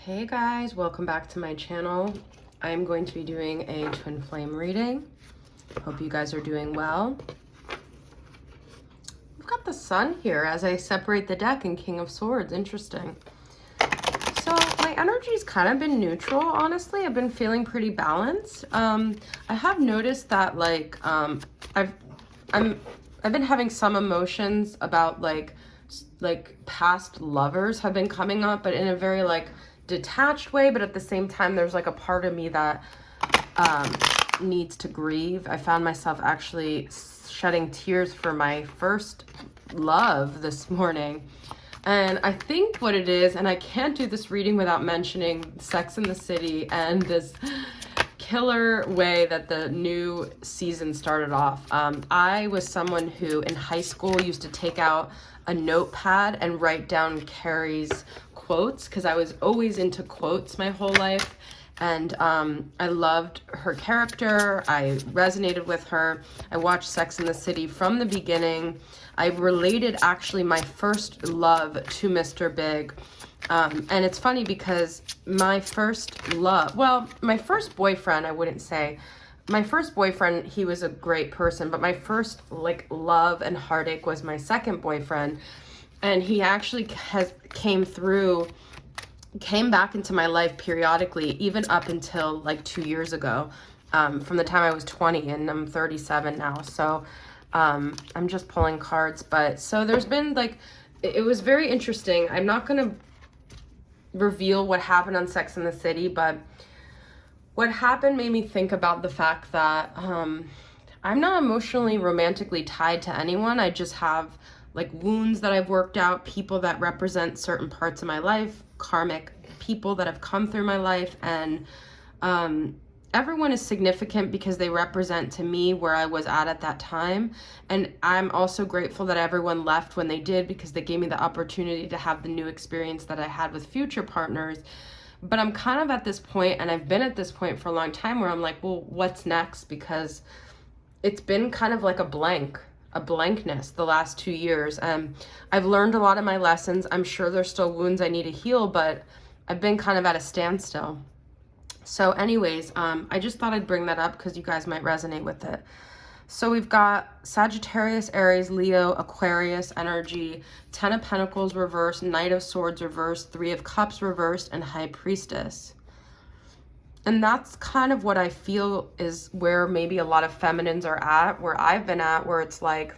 Hey guys, welcome back to my channel. I'm going to be doing a twin flame reading. Hope you guys are doing well. We've got the sun here as I separate the deck in King of Swords. Interesting. So my energy's kind of been neutral, honestly. I've been feeling pretty balanced. I have noticed that I've been having some emotions about like past lovers have been coming up, but in a very detached way, but at the same time there's like a part of me that needs to grieve. I found myself actually shedding tears for my first love this morning. And I think what it is, and I can't do this reading without mentioning Sex and the City and this killer way that the new season started off. I was someone who in high school used to take out a notepad and write down Carrie's quotes because I was always into quotes my whole life. And I loved her character. I resonated with her. I watched Sex and the City from the beginning. I related actually my first love to Mr. Big. And it's funny because my first love, well, my first boyfriend, I wouldn't say. My first boyfriend, he was a great person, but my first love and heartache was my second boyfriend. And he actually came back into my life periodically, even up until 2 years ago, from the time I was 20, and I'm 37 now. So I'm just pulling cards. But so there's been it was very interesting. I'm not going to reveal what happened on Sex and the City, but what happened made me think about the fact that I'm not emotionally romantically tied to anyone. I just have wounds that I've worked out, people that represent certain parts of my life, karmic people that have come through my life, and everyone is significant because they represent to me where I was at that time. And I'm also grateful that everyone left when they did, because they gave me the opportunity to have the new experience that I had with future partners. But I'm kind of at this point, and I've been at this point for a long time, where I'm like, well, what's next? Because it's been kind of like a blankness the last 2 years. I've learned a lot of my lessons. I'm sure there's still wounds I need to heal, but I've been kind of at a standstill. So anyways, I just thought I'd bring that up because you guys might resonate with it. So we've got Sagittarius, Aries, Leo, Aquarius energy, 10 of Pentacles reversed, Knight of Swords reversed, 3 of Cups reversed, and High Priestess. And that's kind of what I feel is where maybe a lot of feminines are at, where I've been at, where it's like,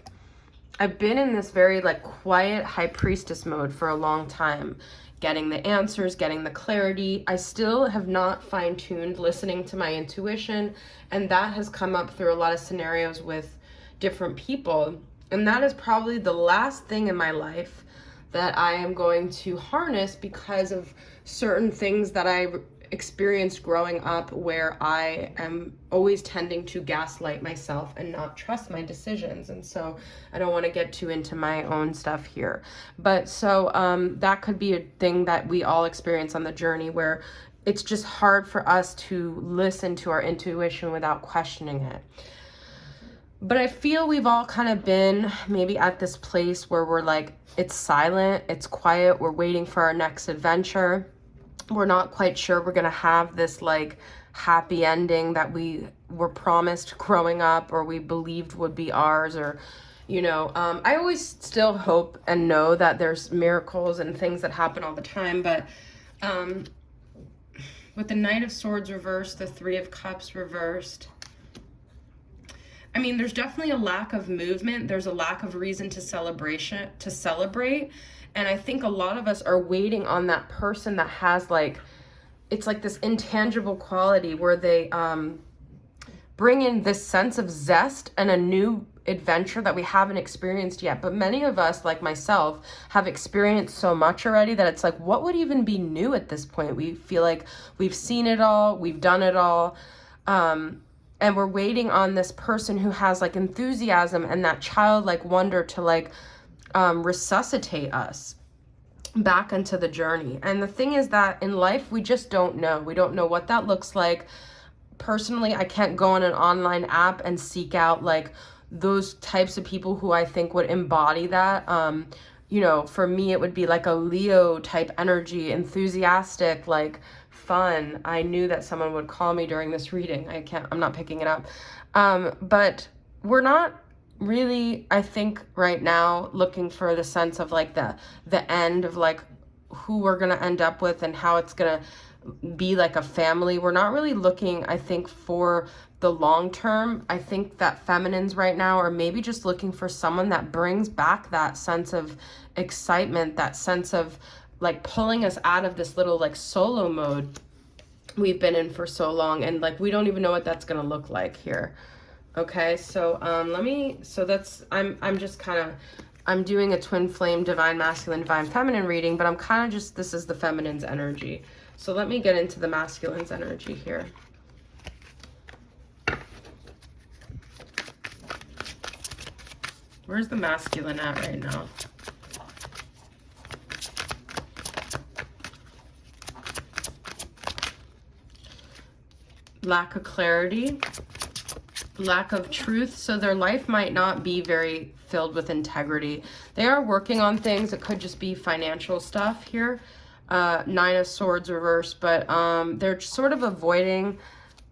I've been in this very quiet High Priestess mode for a long time, getting the answers, getting the clarity. I still have not fine-tuned listening to my intuition, and that has come up through a lot of scenarios with different people. And that is probably the last thing in my life that I am going to harness because of certain things that I experienced growing up, where I am always tending to gaslight myself and not trust my decisions. And so I don't want to get too into my own stuff here. But so that could be a thing that we all experience on the journey, where it's just hard for us to listen to our intuition without questioning it. But I feel we've all kind of been maybe at this place where we're it's silent, it's quiet, we're waiting for our next adventure. We're not quite sure we're gonna have this happy ending that we were promised growing up, or we believed would be ours, or I always still hope and know that there's miracles and things that happen all the time. But with the Knight of Swords reversed, the 3 of Cups reversed, I mean, there's definitely a lack of movement. There's a lack of reason to celebrate. And I think a lot of us are waiting on that person that has it's this intangible quality where they bring in this sense of zest and a new adventure that we haven't experienced yet. But many of us, like myself, have experienced so much already that it's what would even be new at this point? We feel like we've seen it all, we've done it all. And we're waiting on this person who has enthusiasm and that childlike wonder to resuscitate us back into the journey. And the thing is that in life, we just don't know. We don't know what that looks like. Personally, I can't go on an online app and seek out those types of people who I think would embody that. you know, for me, it would be like a Leo type energy, enthusiastic, like fun. I knew that someone would call me during this reading. I'm not picking it up. But we're not really, I think right now, looking for the sense of like the end of like who we're going to end up with and how it's going to be like a family. We're not really looking, I think, for the long term. I think that feminines right now are maybe just looking for someone that brings back that sense of excitement, that sense of like pulling us out of this little like solo mode we've been in for so long, and like we don't even know what that's going to look like here. Okay, so I'm just kind of, I'm doing a twin flame, divine masculine, divine feminine reading, but I'm kind of just, this is the feminine's energy. So let me get into the masculine's energy here. Where's the masculine at right now? Lack of clarity, lack of truth. So their life might not be very filled with integrity. They are working on things. It could just be financial stuff here. Nine of Swords reversed, but they're sort of avoiding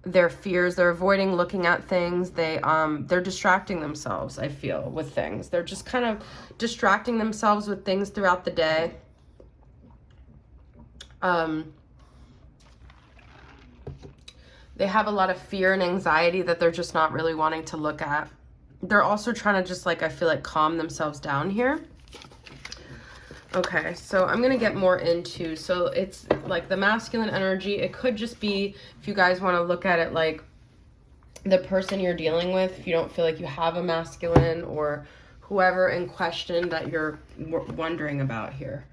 their fears. They're avoiding looking at things. They're distracting themselves, I feel, with things. They're just kind of distracting themselves with things throughout the day. They have a lot of fear and anxiety that they're just not really wanting to look at. They're also trying to just like, I feel like, calm themselves down here. Okay, so I'm going to get more into, so it's like the masculine energy. It could just be, if you guys want to look at it like the person you're dealing with, if you don't feel like you have a masculine, or whoever in question that you're wondering about here.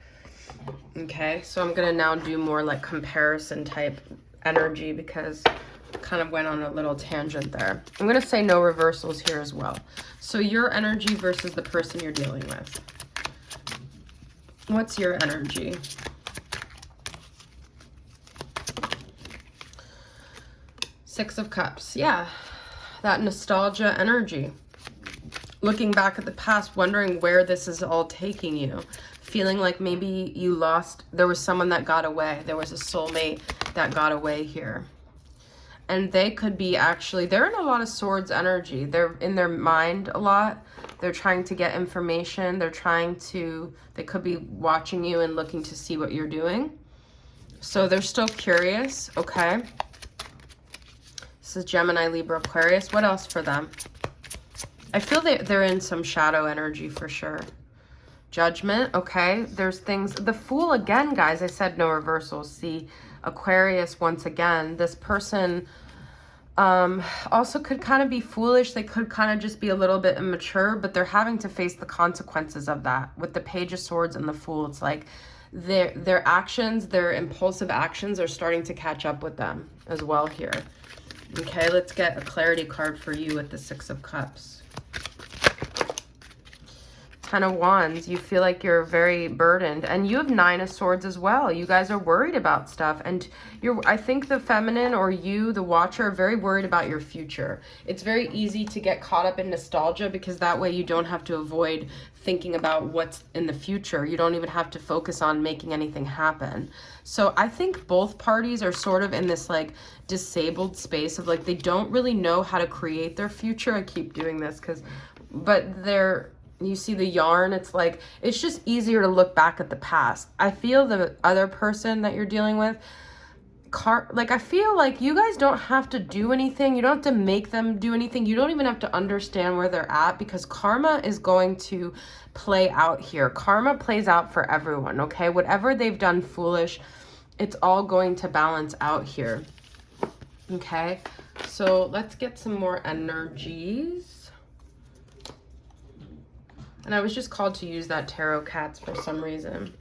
Okay, so I'm going to now do more like comparison type energy because I kind of went on a little tangent there. I'm going to say no reversals here as well. So your energy versus the person you're dealing with. What's your energy? Six of Cups. Yeah, that nostalgia energy. Looking back at the past, wondering where this is all taking you. Feeling like maybe you lost, there was someone that got away. There was a soulmate that got away here. And they could be actually, they're in a lot of Swords energy. They're in their mind a lot. They're trying to get information. They could be watching you and looking to see what you're doing. So they're still curious, okay? This is Gemini, Libra, Aquarius. What else for them? I feel they're in some shadow energy for sure. Judgment, okay? There's things, the Fool again, guys. I said no reversals. See, Aquarius once again. This person also could kind of be foolish. They could kind of just be a little bit immature, but they're having to face the consequences of that. With the Page of Swords and the Fool, it's like their actions, their impulsive actions are starting to catch up with them as well here. Okay, let's get a clarity card for you with the Six of Cups. Ten of Wands, you feel like you're very burdened, and you have Nine of Swords as well. You guys are worried about stuff, and I think the feminine, or you, the watcher, are very worried about your future. It's very easy to get caught up in nostalgia because that way you don't have to avoid thinking about what's in the future. You don't even have to focus on making anything happen. So I think both parties are sort of in this like disabled space of like they don't really know how to create their future. I keep doing this but you see the yarn, it's like, it's just easier to look back at the past. I feel the other person that you're dealing with, I feel like you guys don't have to do anything. You don't have to make them do anything. You don't even have to understand where they're at because karma is going to play out here. Karma plays out for everyone, okay? Whatever they've done foolish, it's all going to balance out here, okay? So let's get some more energies. And I was just called to use that Tarot Cats for some reason.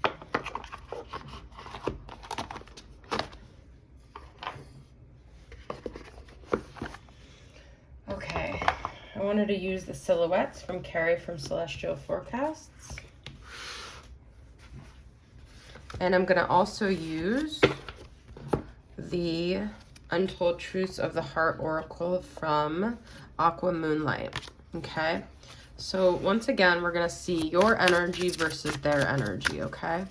Okay. I wanted to use the silhouettes from Carrie from Celestial Forecasts. And I'm going to also use the Untold Truths of the Heart Oracle from Aqua Moonlight. Okay. So once again, we're going to see your energy versus their energy, okay?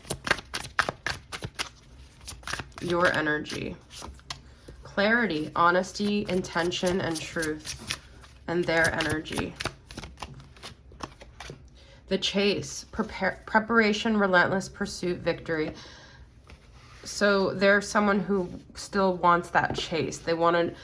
Your energy. Clarity, honesty, intention, and truth. And their energy. The chase, preparation, relentless pursuit, victory. So there's someone who still wants that chase. They want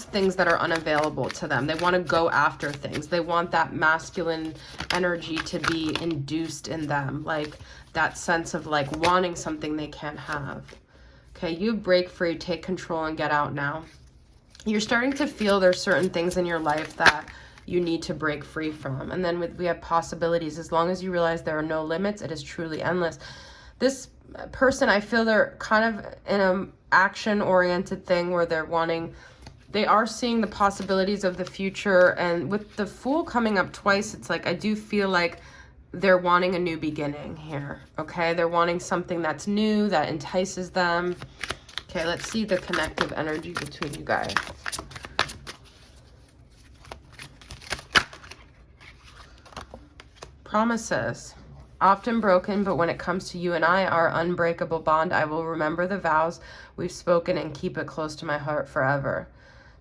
things that are unavailable to them. They want to go after things. They want that masculine energy to be induced in them, like that sense of like wanting something they can't have. Okay, you break free, take control, and get out now. You're starting to feel there's certain things in your life that you need to break free from. And then we have possibilities. As long as you realize there are no limits, it is truly endless. This person, I feel they're kind of in an action-oriented thing where they are seeing the possibilities of the future. And with the Fool coming up twice, it's like I do feel like they're wanting a new beginning here, okay? They're wanting something that's new, that entices them. Okay, let's see the connective energy between you guys. Promises. Often broken, but when it comes to you and I, our unbreakable bond, I will remember the vows we've spoken and keep it close to my heart forever.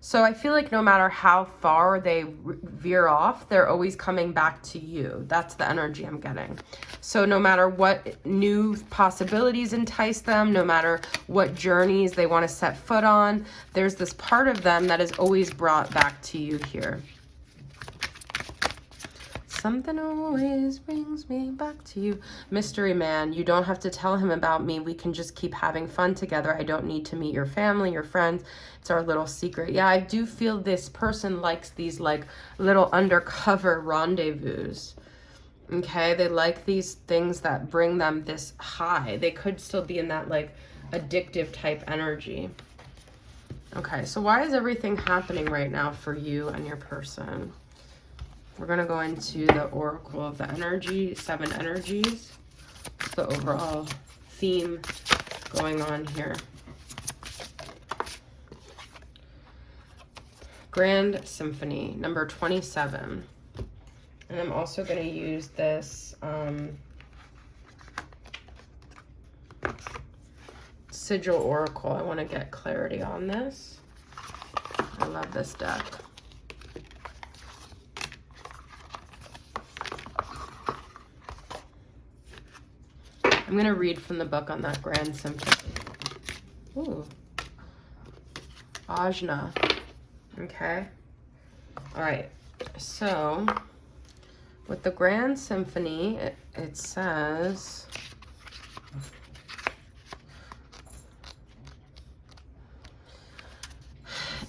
So I feel like no matter how far they veer off, they're always coming back to you. That's the energy I'm getting. So no matter what new possibilities entice them, no matter what journeys they want to set foot on, there's this part of them that is always brought back to you here. Something always brings me back to you. Mystery man, you don't have to tell him about me. We can just keep having fun together. I don't need to meet your family, your friends. It's our little secret. Yeah, I do feel this person likes these like little undercover rendezvous. Okay, they like these things that bring them this high. They could still be in that like addictive type energy. Okay, so why is everything happening right now for you and your person? We're going to go into the Oracle of the Energy, 7 energies. What's the overall theme going on here? Grand Symphony, number 27. And I'm also going to use this Sigil Oracle. I want to get clarity on this. I love this deck. I'm going to read from the book on that Grand Symphony. Ooh. Ajna. Okay. All right. So, with the Grand Symphony, it says...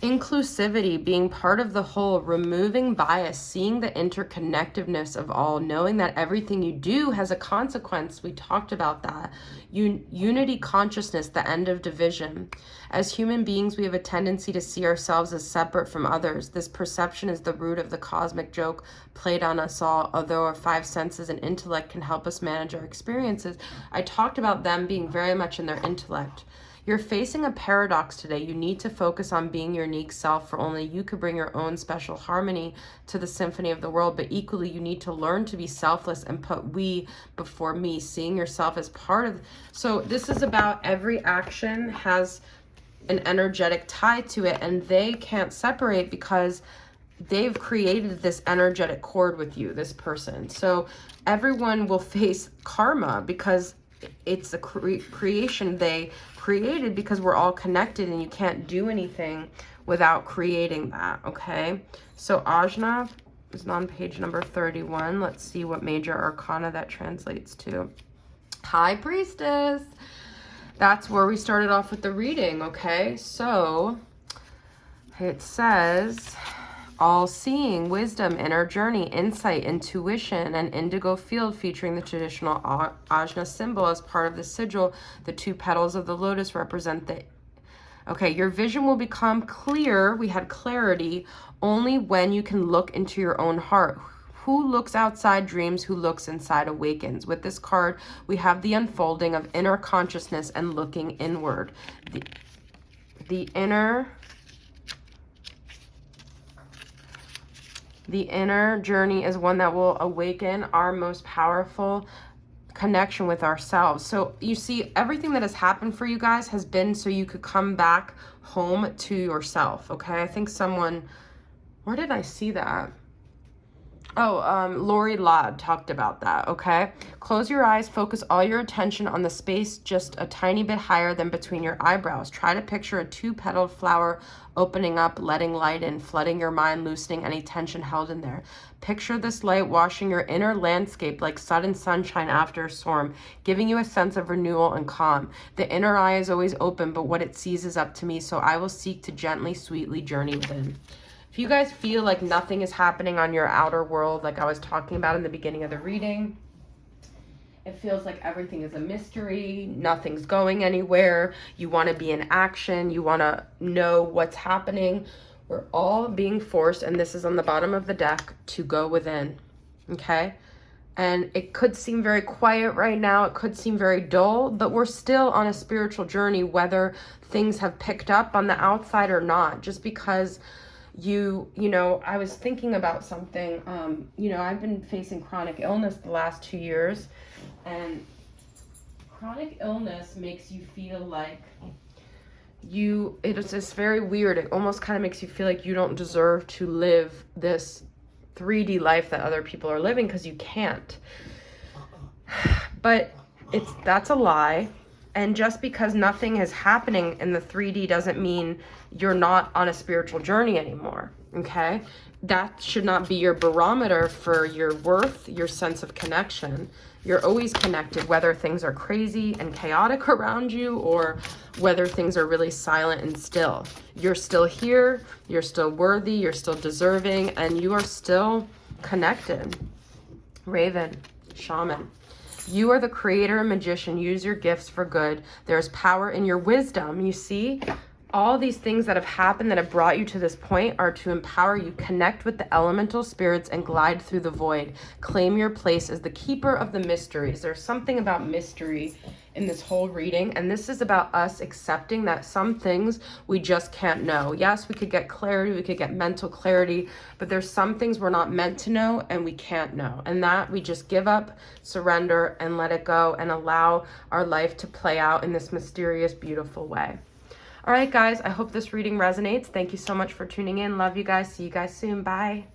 Inclusivity, being part of the whole, removing bias, seeing the interconnectedness of all, knowing that everything you do has a consequence. We talked about that. Unity consciousness, the end of division. As human beings, we have a tendency to see ourselves as separate from others. This perception is the root of the cosmic joke played on us all. Although our 5 senses and intellect can help us manage our experiences, I talked about them being very much in their intellect. You're facing a paradox today. You need to focus on being your unique self, for only you could bring your own special harmony to the symphony of the world. But equally, you need to learn to be selfless and put we before me, seeing yourself as part of. So this is about every action has an energetic tie to it, and they can't separate because they've created this energetic cord with you, this person. So everyone will face karma because it's a creation they created, because we're all connected and you can't do anything without creating that. Okay, so Ajna is on page number 31. Let's see what major arcana that translates to. High Priestess. That's where we started off with the reading. Okay, so it says all-seeing, wisdom, inner journey, insight, intuition, and indigo field, featuring the traditional Ajna symbol as part of the sigil. The 2 petals of the lotus represent the... Okay, your vision will become clear. We had clarity only when you can look into your own heart. Who looks outside dreams, who looks inside awakens. With this card, we have the unfolding of inner consciousness and looking inward. The inner The inner journey is one that will awaken our most powerful connection with ourselves. So you see, everything that has happened for you guys has been so you could come back home to yourself, okay? I think someone, where did I see that? Oh, Lori Ladd talked about that, okay? Close your eyes, focus all your attention on the space just a tiny bit higher than between your eyebrows. Try to picture a two-petaled flower opening up, letting light in, flooding your mind, loosening any tension held in there. Picture this light washing your inner landscape like sudden sunshine after a storm, giving you a sense of renewal and calm. The inner eye is always open, but what it sees is up to me, so I will seek to gently, sweetly journey within. If you guys feel like nothing is happening on your outer world, like I was talking about in the beginning of the reading, it feels like everything is a mystery, nothing's going anywhere, you want to be in action, you want to know what's happening, we're all being forced, and this is on the bottom of the deck, to go within, okay? And it could seem very quiet right now, it could seem very dull, but we're still on a spiritual journey, whether things have picked up on the outside or not. Just because you know, I was thinking about something, you know, I've been facing chronic illness the last 2 years, and chronic illness makes you feel like it's just very weird. It almost kind of makes you feel like you don't deserve to live this 3D life that other people are living, because you can't. But that's a lie. And just because nothing is happening in the 3D doesn't mean you're not on a spiritual journey anymore, okay? That should not be your barometer for your worth, your sense of connection. You're always connected, whether things are crazy and chaotic around you or whether things are really silent and still. You're still here, you're still worthy, you're still deserving, and you are still connected. Raven, shaman. You are the creator and magician. Use your gifts for good. There's power in your wisdom. You see, all these things that have happened that have brought you to this point are to empower you. Connect with the elemental spirits and glide through the void. Claim your place as the keeper of the mysteries. There's something about mystery in this whole reading, and this is about us accepting that some things we just can't know. Yes, we could get clarity, we could get mental clarity, but there's some things we're not meant to know and we can't know, and that we just give up, surrender, and let it go, and allow our life to play out in this mysterious, beautiful way. All right, guys, I hope this reading resonates. Thank you so much for tuning in. Love you guys. See you guys soon. Bye.